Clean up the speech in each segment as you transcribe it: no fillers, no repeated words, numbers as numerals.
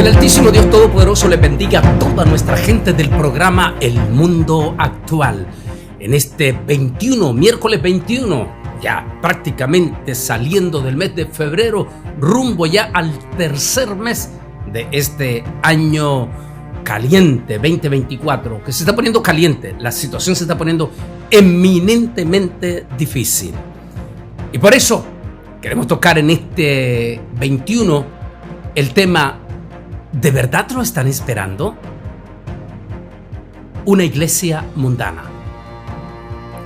el Altísimo Dios Todopoderoso le bendiga a toda nuestra gente del programa El Mundo Actual. En este miércoles 21, ya prácticamente saliendo del mes de febrero, rumbo ya al tercer mes de este año caliente 2024, que se está poniendo caliente, la situación se está poniendo eminentemente difícil. Y por eso queremos tocar en este 21 el tema: ¿de verdad lo están esperando? Una iglesia mundana.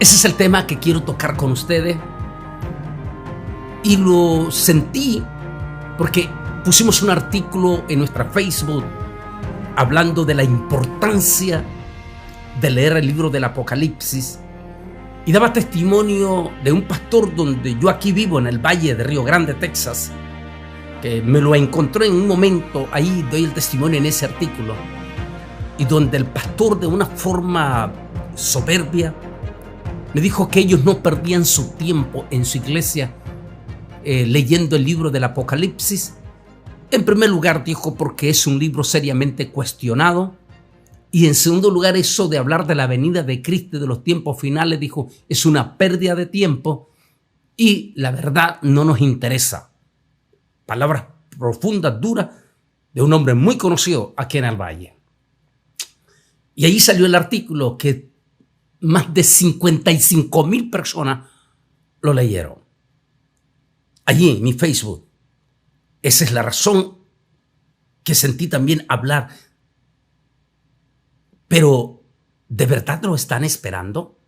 Ese es el tema que quiero tocar con ustedes. Y lo sentí porque pusimos un artículo en nuestra Facebook hablando de la importancia de leer el libro del Apocalipsis, y daba testimonio de un pastor donde yo aquí vivo, en el Valle de Río Grande, Texas, que me lo encontré en un momento. Ahí doy el testimonio en ese artículo, y donde el pastor, de una forma soberbia, me dijo que ellos no perdían su tiempo en su iglesia leyendo el libro del Apocalipsis. En primer lugar, dijo, porque es un libro seriamente cuestionado, y en segundo lugar, eso de hablar de la venida de Cristo y de los tiempos finales, dijo, es una pérdida de tiempo y la verdad no nos interesa. Palabras profundas, duras, de un hombre muy conocido aquí en el Valle. Y ahí salió el artículo que más de 55,000 personas lo leyeron. Allí en mi Facebook. Esa es la razón que sentí también hablar. Pero, ¿de verdad lo están esperando?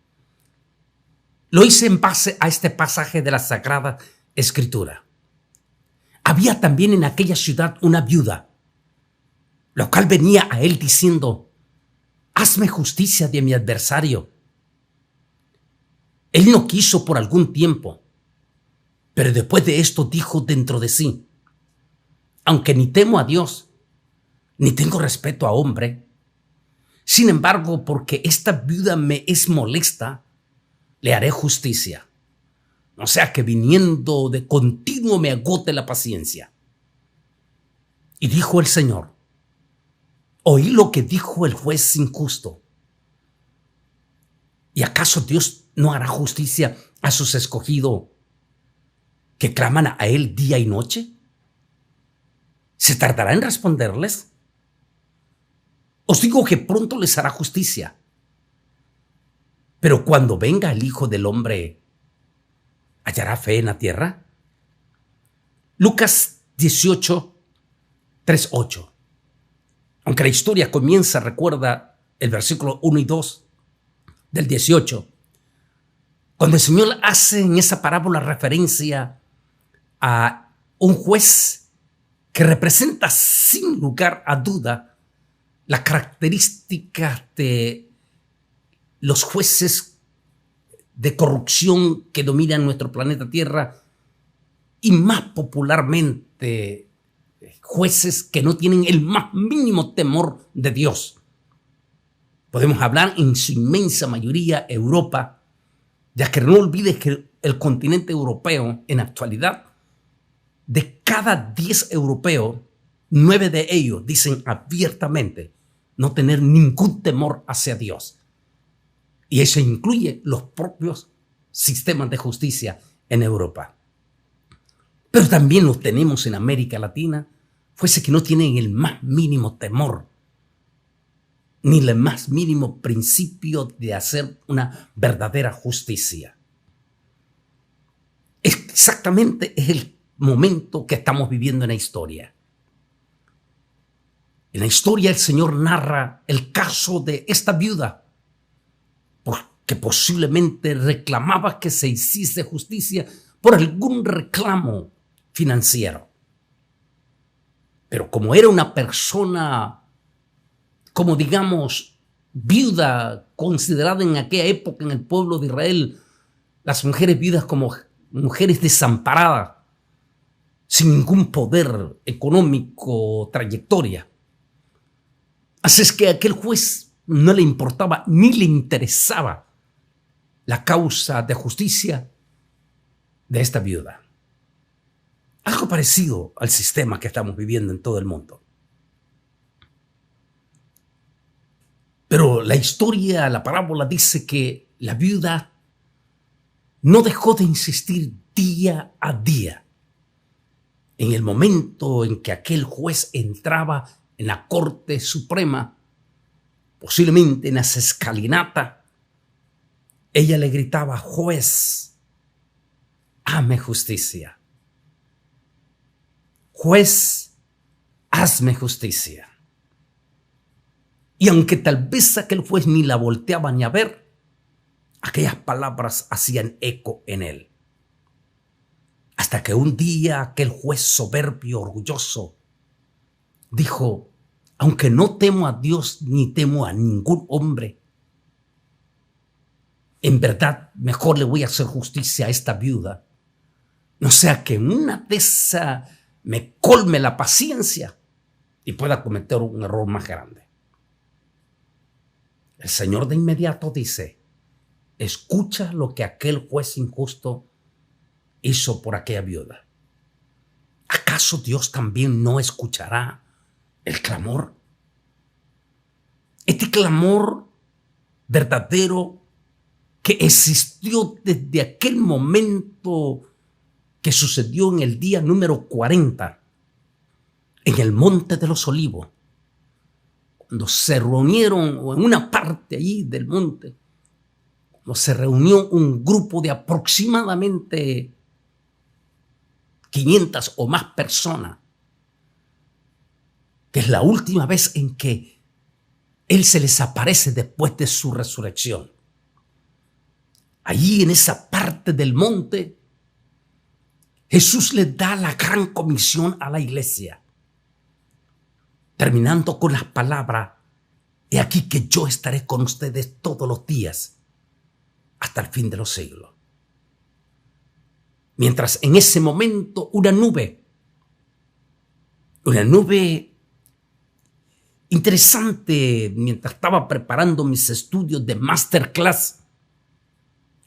Lo hice en base a este pasaje de la Sagrada Escritura. Había también en aquella ciudad una viuda, la cual venía a él diciendo: hazme justicia de mi adversario. Él no quiso por algún tiempo, pero después de esto dijo dentro de sí: aunque ni temo a Dios, ni tengo respeto a hombre, sin embargo, porque esta viuda me es molesta, le haré justicia. No sea que viniendo de continuo me agote la paciencia. Y dijo el Señor: oí lo que dijo el juez injusto. ¿Y acaso Dios no hará justicia a sus escogidos que claman a Él día y noche? ¿Se tardará en responderles? Os digo que pronto les hará justicia. Pero cuando venga el Hijo del Hombre, ¿hallará fe en la tierra? Lucas 18, 3-8. Aunque la historia comienza, recuerda el versículo 1 y 2 del 18, cuando el Señor hace en esa parábola referencia a un juez que representa sin lugar a duda las características de los jueces de corrupción que dominan nuestro planeta Tierra, y más popularmente jueces que no tienen el más mínimo temor de Dios. Podemos hablar en su inmensa mayoría Europa, ya que no olvides que el continente europeo en la actualidad, de cada 10 europeos, 9 de ellos dicen abiertamente no tener ningún temor hacia Dios. Y eso incluye los propios sistemas de justicia en Europa. Pero también los tenemos en América Latina, jueces que no tienen el más mínimo temor, ni el más mínimo principio de hacer una verdadera justicia. Exactamente es el momento que estamos viviendo en la historia. En la historia el Señor narra el caso de esta viuda, porque posiblemente reclamaba que se hiciese justicia por algún reclamo financiero. Pero como era una persona, como digamos, viuda, considerada en aquella época en el pueblo de Israel, las mujeres viudas como mujeres desamparadas, sin ningún poder económico o trayectoria. Así es que a aquel juez no le importaba ni le interesaba la causa de justicia de esta viuda. Algo parecido al sistema que estamos viviendo en todo el mundo. Pero la historia, la parábola dice que la viuda no dejó de insistir día a día. En el momento en que aquel juez entraba en la Corte Suprema, posiblemente en las escalinatas, ella le gritaba: juez, hazme justicia. Juez, hazme justicia. Y aunque tal vez aquel juez ni la volteaba ni a ver, aquellas palabras hacían eco en él. Hasta que un día aquel juez soberbio, orgulloso, dijo: aunque no temo a Dios ni temo a ningún hombre, en verdad mejor le voy a hacer justicia a esta viuda, no sea que en una de esas me colme la paciencia y pueda cometer un error más grande. El Señor de inmediato dice: escucha lo que aquel juez injusto hizo por aquella viuda. ¿Acaso Dios también no escuchará el clamor? Este clamor verdadero que existió desde aquel momento que sucedió en el día número 40 en el Monte de los Olivos, cuando se reunieron, o en una parte allí del monte, cuando se reunió un grupo de aproximadamente 500 o más personas, que es la última vez en que Él se les aparece después de su resurrección. Allí en esa parte del monte, Jesús les da la gran comisión a la iglesia, terminando con las palabras: he aquí que yo estaré con ustedes todos los días hasta el fin de los siglos. Mientras en ese momento una nube interesante, mientras estaba preparando mis estudios de masterclass,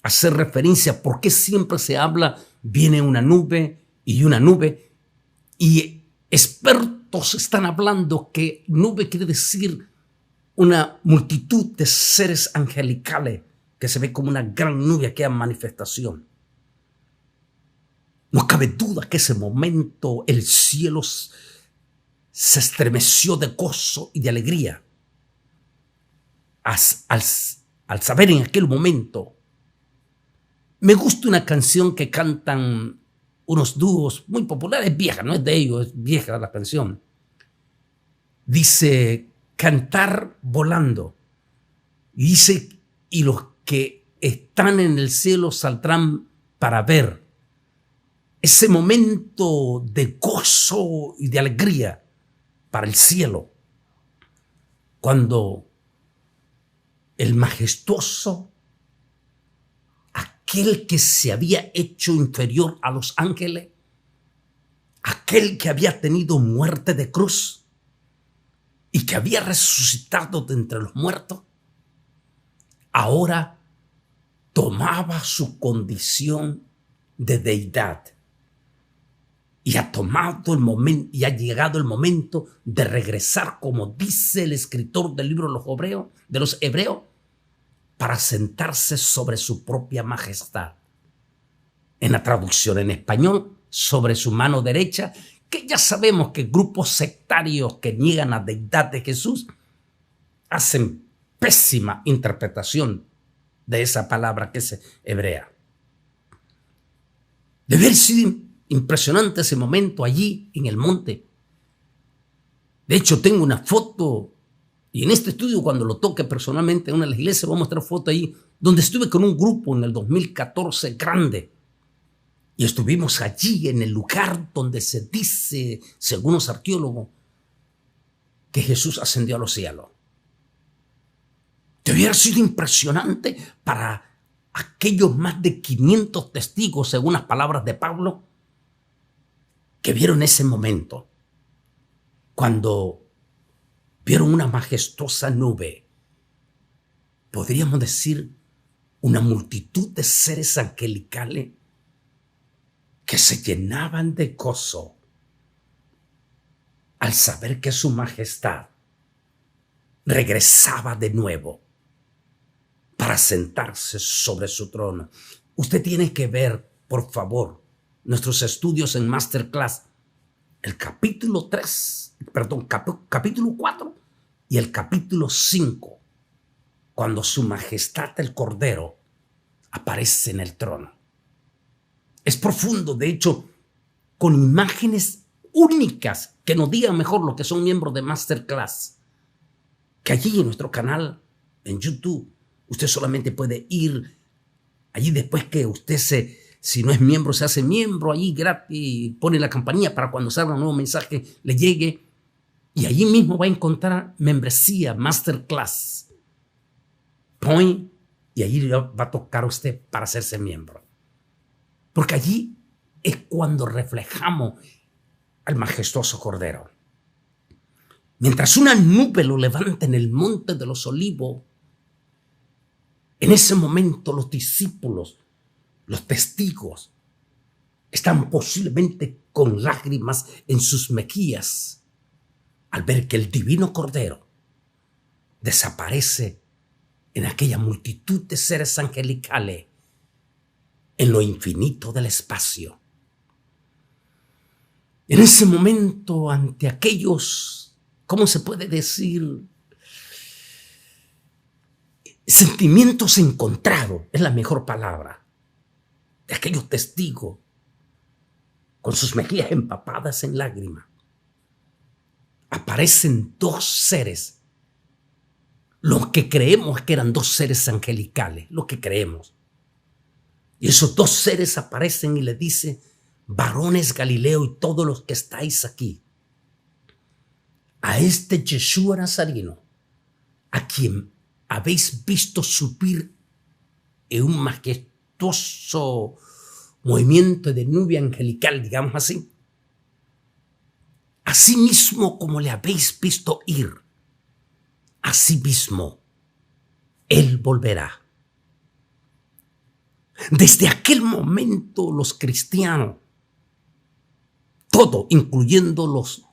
hacer referencia a por qué siempre se habla, viene una nube, y expertos están hablando que nube quiere decir una multitud de seres angelicales, que se ve como una gran nube, aquella manifestación. No cabe duda que ese momento el cielo se estremeció de gozo y de alegría al saber en aquel momento. Me gusta una canción que cantan unos dúos muy populares, vieja, no es de ellos, es vieja la canción. Dice: cantar volando. Y dice: y los que están en el cielo saldrán para ver ese momento de gozo y de alegría para el cielo, cuando el majestuoso, aquel que se había hecho inferior a los ángeles, aquel que había tenido muerte de cruz y que había resucitado de entre los muertos, ahora tomaba su condición de deidad. Y ha llegado el momento de regresar, como dice el escritor del libro de los Hebreos, para sentarse sobre su propia majestad. En la traducción en español, sobre su mano derecha, que ya sabemos que grupos sectarios que niegan la deidad de Jesús hacen pésima interpretación de esa palabra que es hebrea. Debe haber sido impresionante ese momento allí en el monte. De hecho, tengo una foto, y en este estudio, cuando lo toque personalmente en una de las iglesias, voy a mostrar foto ahí, donde estuve con un grupo en el 2014 grande. Y estuvimos allí en el lugar donde se dice, según los arqueólogos, que Jesús ascendió a los cielos. Debe haber sido impresionante para aquellos más de 500 testigos, según las palabras de Pablo, que vieron ese momento, cuando vieron una majestuosa nube, podríamos decir una multitud de seres angelicales que se llenaban de gozo al saber que su majestad regresaba de nuevo para sentarse sobre su trono. Usted tiene que ver, por favor, nuestros estudios en Masterclass, el capítulo 4 y el capítulo 5, cuando Su Majestad el Cordero aparece en el trono. Es profundo, de hecho, con imágenes únicas que nos digan mejor lo que son miembros de Masterclass, que allí en nuestro canal, en YouTube, usted solamente puede ir allí después que usted si no es miembro, se hace miembro allí gratis, pone la campanilla para cuando salga un nuevo mensaje le llegue, y allí mismo va a encontrar membresía, Masterclass, Point, y allí va a tocar usted para hacerse miembro. Porque allí es cuando reflejamos al majestuoso Cordero. Mientras una nube lo levanta en el monte de los Olivos, en ese momento los discípulos, los testigos, están posiblemente con lágrimas en sus mejillas al ver que el divino Cordero desaparece en aquella multitud de seres angelicales en lo infinito del espacio. En ese momento, ante aquellos, ¿cómo se puede decir? Sentimientos encontrados, es la mejor palabra, de aquellos testigos con sus mejillas empapadas en lágrimas, aparecen dos seres, los que creemos que eran dos seres angelicales, lo que creemos. Y esos dos seres aparecen y le dicen: varones Galileo y todos los que estáis aquí, a este Yeshua Nazareno, a quien habéis visto subir en un majestuoso movimiento de nube angelical, digamos así, así mismo como le habéis visto ir, así mismo Él volverá. Desde aquel momento los cristianos, todo, incluyendo los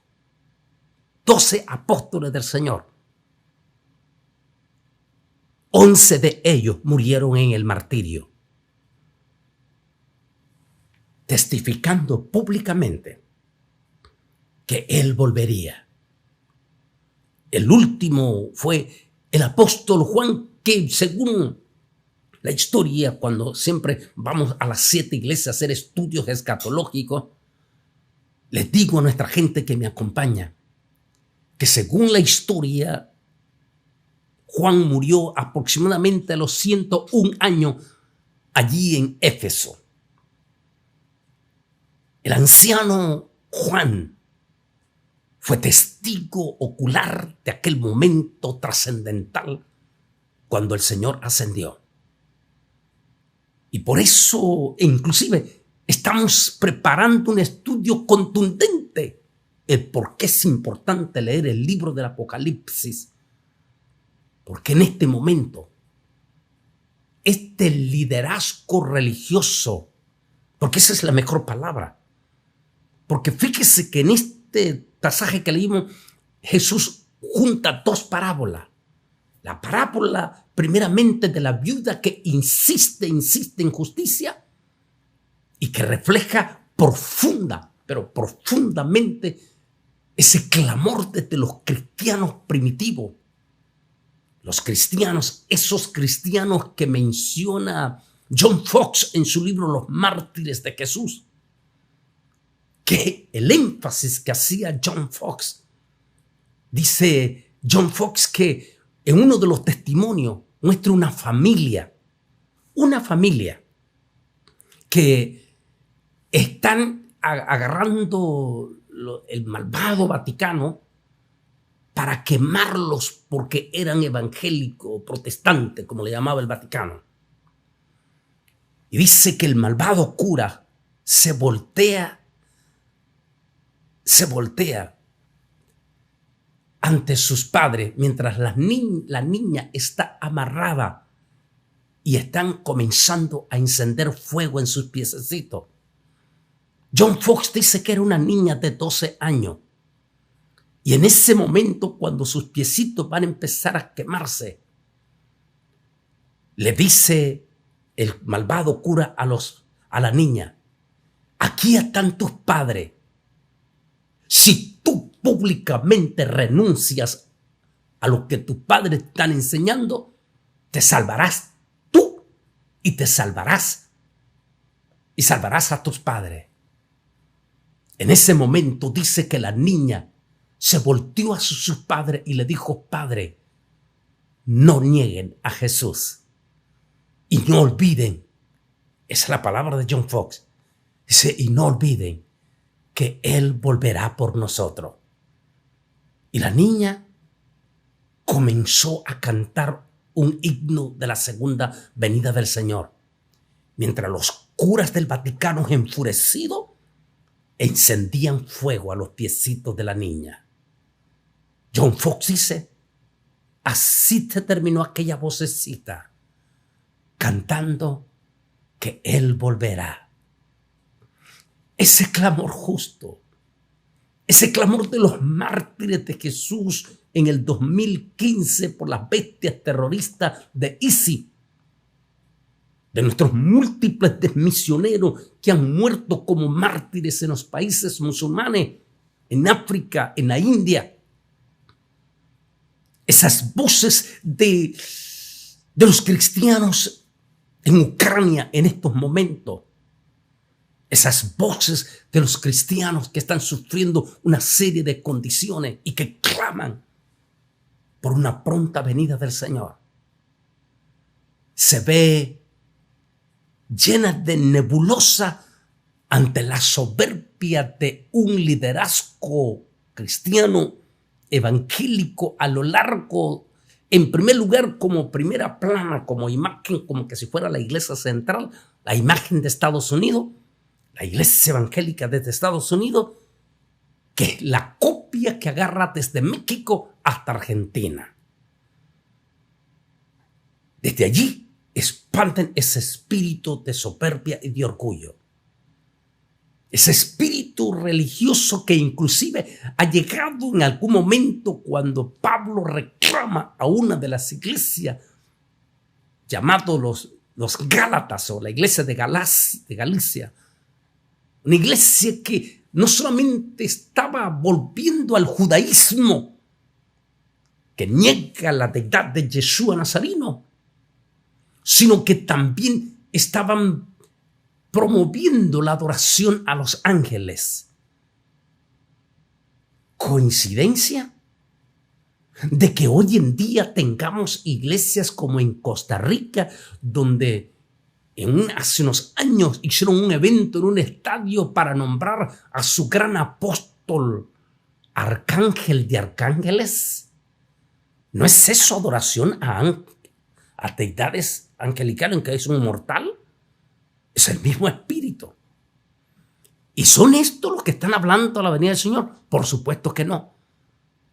12 apóstoles del Señor, 11 de ellos murieron en el martirio, testificando públicamente que Él volvería. El último fue el apóstol Juan, que según la historia, cuando siempre vamos a las 7 iglesias a hacer estudios escatológicos, les digo a nuestra gente que me acompaña que según la historia, Juan murió aproximadamente a los 101 años allí en Éfeso. El anciano Juan fue testigo ocular de aquel momento trascendental cuando el Señor ascendió. Y por eso, inclusive, estamos preparando un estudio contundente el por qué es importante leer el libro del Apocalipsis. Porque en este momento, este liderazgo religioso, porque esa es la mejor palabra, porque fíjese que en este pasaje que leímos, Jesús junta dos parábolas. La parábola primeramente de la viuda que insiste en justicia y que refleja pero profundamente ese clamor desde los cristianos primitivos. Los cristianos, esos cristianos que menciona John Fox en su libro Los Mártires de Jesús, que el énfasis que hacía John Fox, dice John Fox que en uno de los testimonios muestra una familia que están agarrando el malvado Vaticano para quemarlos porque eran evangélicos, protestantes, como le llamaba el Vaticano. Y dice que el malvado cura se voltea ante sus padres mientras la niña está amarrada y están comenzando a encender fuego en sus piececitos. John Fox dice que era una niña de 12 años. Y en ese momento, cuando sus piecitos van a empezar a quemarse, le dice el malvado cura a la niña: aquí están tus padres. Si tú públicamente renuncias a lo que tus padres están enseñando, te salvarás tú y te salvarás. Y salvarás a tus padres. En ese momento dice que la niña se volteó a sus padres y le dijo: Padre, no nieguen a Jesús. Y no olviden, esa es la palabra de John Fox, dice: y no olviden que Él volverá por nosotros. Y la niña comenzó a cantar un himno de la segunda venida del Señor, mientras los curas del Vaticano, enfurecidos, encendían fuego a los piecitos de la niña. John Fox dice: así se terminó aquella vocecita, cantando que Él volverá. Ese clamor justo, ese clamor de los mártires de Jesús en el 2015 por las bestias terroristas de ISIS, de nuestros múltiples misioneros que han muerto como mártires en los países musulmanes, en África, en la India. Esas voces de los cristianos en Ucrania en estos momentos. Esas voces de los cristianos que están sufriendo una serie de condiciones y que claman por una pronta venida del Señor. Se ve llena de nebulosa ante la soberbia de un liderazgo cristiano evangélico a lo largo, en primer lugar, como primera plana, como imagen, como que si fuera la iglesia central, la imagen de Estados Unidos, la iglesia evangélica desde Estados Unidos, que es la copia que agarra desde México hasta Argentina. Desde allí espantan ese espíritu de soberbia y de orgullo. Ese espíritu religioso que inclusive ha llegado en algún momento cuando Pablo reclama a una de las iglesias, llamado los Gálatas o la iglesia de Galicia, una iglesia que no solamente estaba volviendo al judaísmo, que niega la deidad de Yeshua Nazareno, sino que también estaban promoviendo la adoración a los ángeles. ¿Coincidencia de que hoy en día tengamos iglesias como en Costa Rica, donde hace unos años hicieron un evento en un estadio para nombrar a su gran apóstol, arcángel de arcángeles? ¿No es eso adoración a deidades angelicales en que es un mortal? Es el mismo espíritu. ¿Y son estos los que están hablando a la venida del Señor? Por supuesto que no.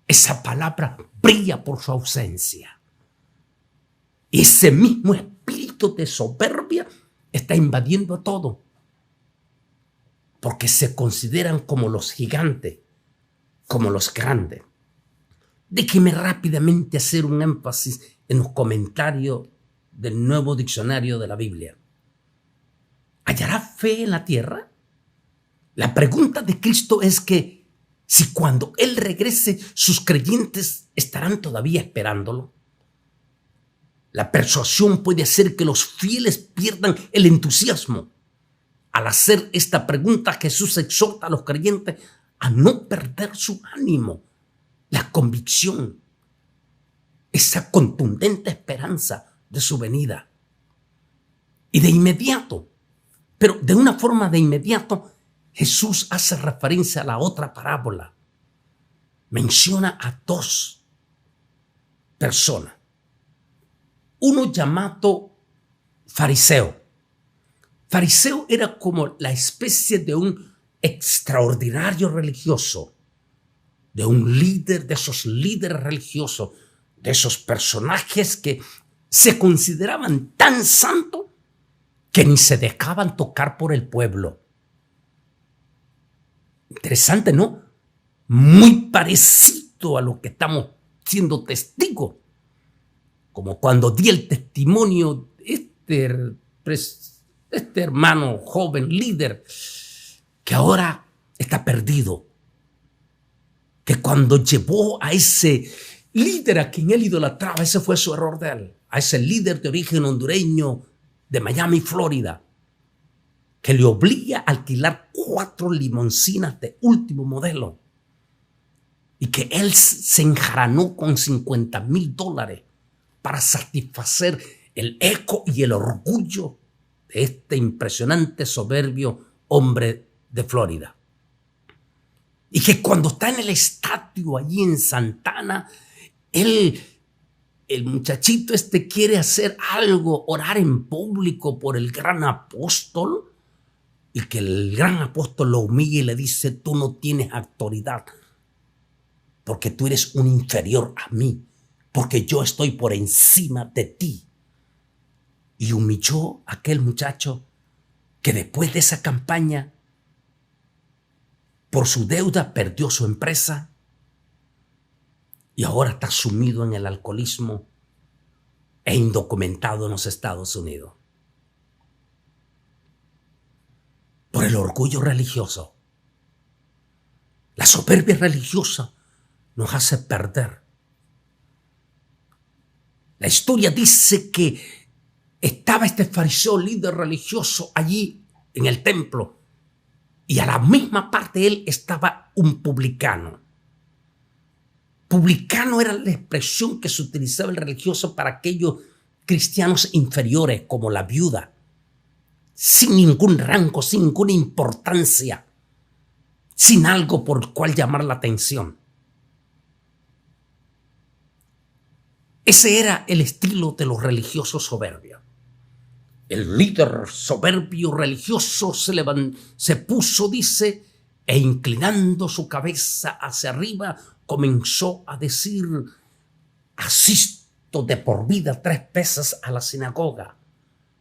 Esa palabra brilla por su ausencia. Ese mismo espíritu de soberbia está invadiendo todo, porque se consideran como los gigantes, como los grandes. Déjeme rápidamente hacer un énfasis en los comentarios del Nuevo Diccionario de la Biblia. ¿Hallará fe en la tierra? La pregunta de Cristo es que si cuando Él regrese sus creyentes estarán todavía esperándolo. La persuasión puede hacer que los fieles pierdan el entusiasmo. Al hacer esta pregunta, Jesús exhorta a los creyentes a no perder su ánimo, la convicción, esa contundente esperanza de su venida. Y de inmediato, pero de una forma de inmediato, Jesús hace referencia a la otra parábola. Menciona a dos personas. Uno llamado fariseo. Fariseo era como la especie de un extraordinario religioso, de un líder, de esos líderes religiosos, de esos personajes que se consideraban tan santos que ni se dejaban tocar por el pueblo. Interesante, ¿no? Muy parecido a lo que estamos siendo testigos. Como cuando di el testimonio este hermano joven líder que ahora está perdido, que cuando llevó a ese líder a quien él idolatraba, ese fue su error de él, a ese líder de origen hondureño de Miami, Florida, que le obliga a alquilar 4 limoncinas de último modelo y que él se enjaranó con $50,000 para satisfacer el ego y el orgullo de este impresionante, soberbio hombre de Florida. Y que cuando está en el estadio allí en Santana, el muchachito quiere hacer algo, orar en público por el gran apóstol, y que el gran apóstol lo humilla y le dice: tú no tienes autoridad, porque tú eres un inferior a mí, porque yo estoy por encima de ti. Y humilló a aquel muchacho que después de esa campaña, por su deuda, perdió su empresa y ahora está sumido en el alcoholismo e indocumentado en los Estados Unidos. Por el orgullo religioso. La soberbia religiosa nos hace perder. La historia dice que estaba este fariseo líder religioso allí en el templo, y a la misma parte de él estaba un publicano. Publicano era la expresión que se utilizaba el religioso para aquellos cristianos inferiores, como la viuda, sin ningún rango, sin ninguna importancia, sin algo por el cual llamar la atención. Ese era el estilo de los religiosos soberbios. El líder soberbio religioso se puso, dice, e inclinando su cabeza hacia arriba, comenzó a decir: asisto de por vida 3 veces a la sinagoga,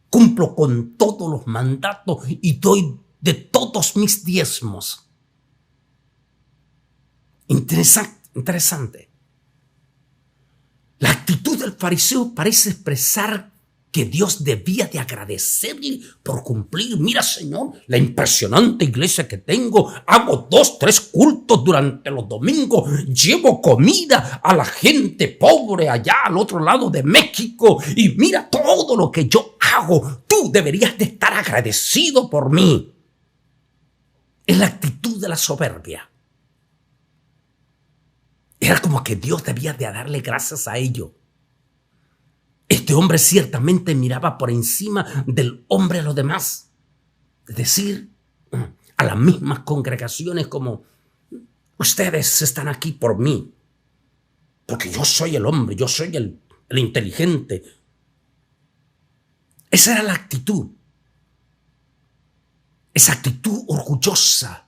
cumplo con todos los mandatos y doy de todos mis diezmos. Interesante. La actitud del fariseo parece expresar que Dios debía de agradecerle por cumplir. Mira, Señor, la impresionante iglesia que tengo. Hago 2, 3 cultos durante los domingos. Llevo comida a la gente pobre allá al otro lado de México. Y mira todo lo que yo hago. Tú deberías de estar agradecido por mí. Es la actitud de la soberbia. Era como que Dios debía de darle gracias a ello. Este hombre ciertamente miraba por encima del hombre a los demás. Es decir, a las mismas congregaciones, como: ustedes están aquí por mí, porque yo soy el hombre, yo soy el inteligente. Esa era la actitud. Esa actitud orgullosa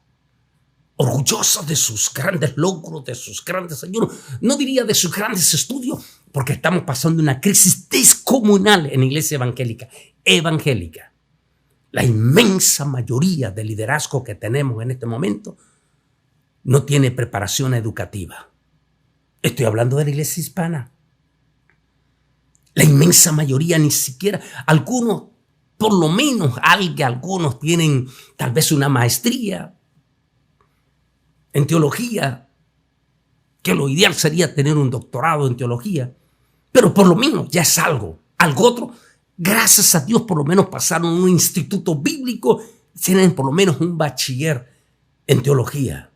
de sus grandes logros, de sus grandes ayunos. No diría de sus grandes estudios, porque estamos pasando una crisis descomunal en la iglesia evangélica. La inmensa mayoría del liderazgo que tenemos en este momento no tiene preparación educativa. Estoy hablando de la iglesia hispana. La inmensa mayoría ni siquiera, algunos, por lo menos algunos tienen tal vez una maestría en teología, que lo ideal sería tener un doctorado en teología, pero por lo menos ya es algo. Otro, gracias a Dios, por lo menos pasaron un instituto bíblico, tienen por lo menos un bachiller en teología.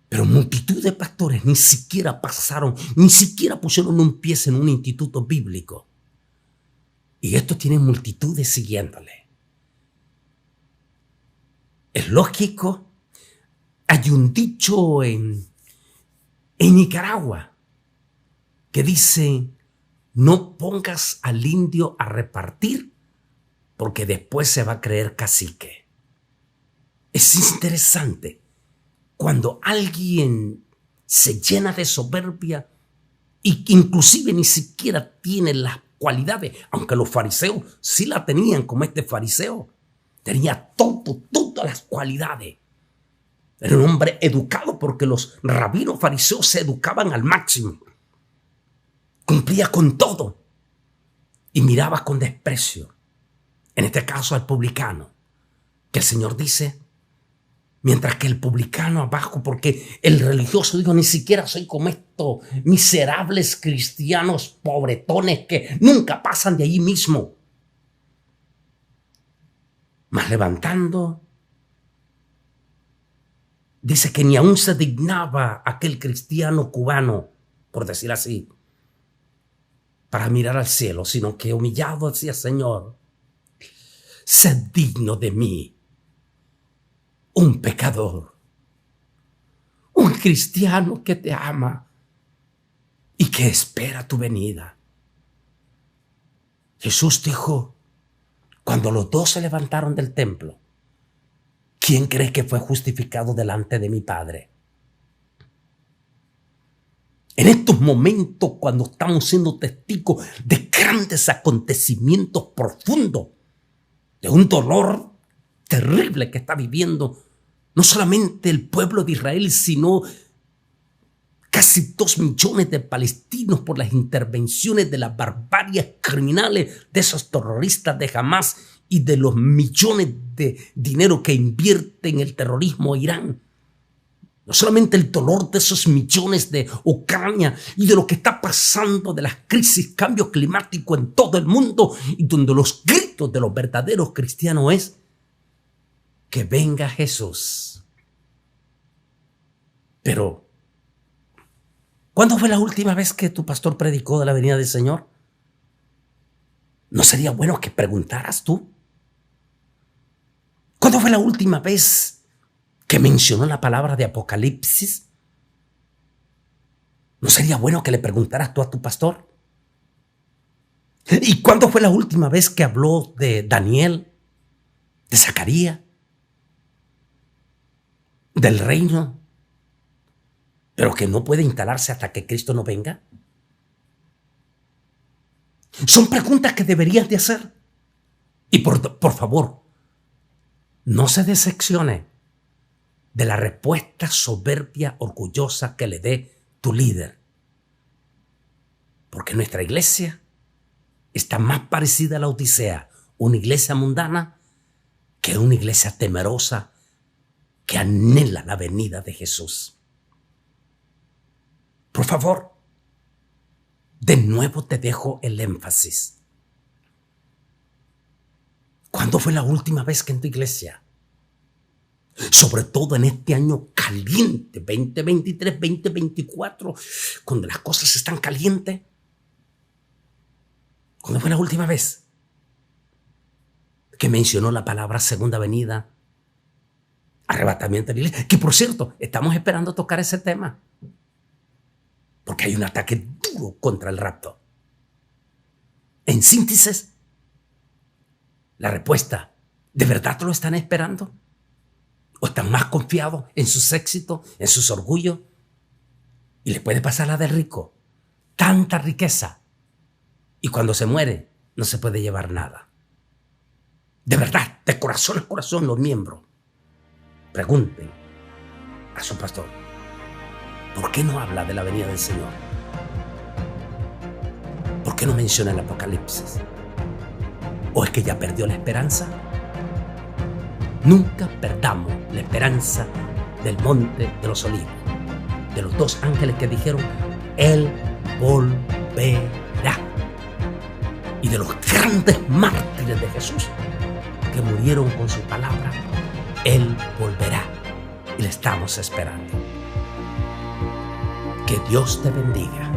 Pero multitud de pastores ni siquiera pusieron un pie en un instituto bíblico. Y estos tienen multitudes siguiéndole. Es lógico. Hay un dicho en Nicaragua que dice: no pongas al indio a repartir, porque después se va a creer cacique. Es interesante cuando alguien se llena de soberbia y que inclusive ni siquiera tiene las cualidades, aunque los fariseos sí la tenían, como este fariseo. Tenía todas las cualidades. Era un hombre educado, porque los rabinos fariseos se educaban al máximo. Cumplía con todo. y miraba con desprecio, en este caso al publicano, que el Señor dice, mientras que el publicano abajo, porque el religioso dijo, ni siquiera soy como estos miserables cristianos pobretones que nunca pasan de allí mismo. Mas levantando, dice que ni aún se dignaba aquel cristiano cubano, por decir así, para mirar al cielo, sino que humillado decía, Señor, sé digno de mí, un pecador, un cristiano que te ama y que espera tu venida. Jesús dijo, cuando los dos se levantaron del templo, ¿quién cree que fue justificado delante de mi Padre? En estos momentos, cuando estamos siendo testigos de grandes acontecimientos profundos, de un dolor terrible que está viviendo no solamente el pueblo de Israel, sino casi 2 millones de palestinos por las intervenciones de las barbarias criminales de esos terroristas de Hamás y de los millones de dinero que invierte en el terrorismo Irán. No solamente el dolor de esos millones de Ucrania y de lo que está pasando de las crisis, cambio climático en todo el mundo, y donde los gritos de los verdaderos cristianos es que venga Jesús. Pero, ¿cuándo fue la última vez que tu pastor predicó de la venida del Señor? ¿No sería bueno que preguntaras tú? ¿Cuándo fue la última vez que mencionó la palabra de Apocalipsis? ¿No sería bueno que le preguntaras tú a tu pastor? ¿Y cuándo fue la última vez que habló de Daniel, de Zacarías, del reino, pero que no puede instalarse hasta que Cristo no venga? Son preguntas que deberías de hacer. Y por favor, no se decepcione de la respuesta soberbia, orgullosa que le dé tu líder. Porque nuestra iglesia está más parecida a la Odisea, una iglesia mundana, que una iglesia temerosa que anhela la venida de Jesús. Por favor, de nuevo te dejo el énfasis. ¿Cuándo fue la última vez que en tu iglesia, sobre todo en este año caliente, 2023, 2024, cuando las cosas están calientes, ¿cuándo fue la última vez que mencionó la palabra segunda venida, arrebatamiento de la iglesia? Que por cierto, estamos esperando tocar ese tema, porque hay un ataque duro contra el rapto. En síntesis, la respuesta, ¿de verdad lo están esperando? ¿O están más confiados en sus éxitos, en sus orgullos? Y les puede pasar la del rico. Tanta riqueza. Y cuando se muere, no se puede llevar nada. De verdad, de corazón a corazón, los miembros pregunten a su pastor, ¿por qué no habla de la venida del Señor? ¿Por qué no menciona el Apocalipsis? ¿O es que ya perdió la esperanza? Nunca perdamos la esperanza del monte de los olivos, de los 2 ángeles que dijeron, Él volverá. Y de los grandes mártires de Jesús que murieron con su palabra, Él volverá. Y le estamos esperando. Que Dios te bendiga.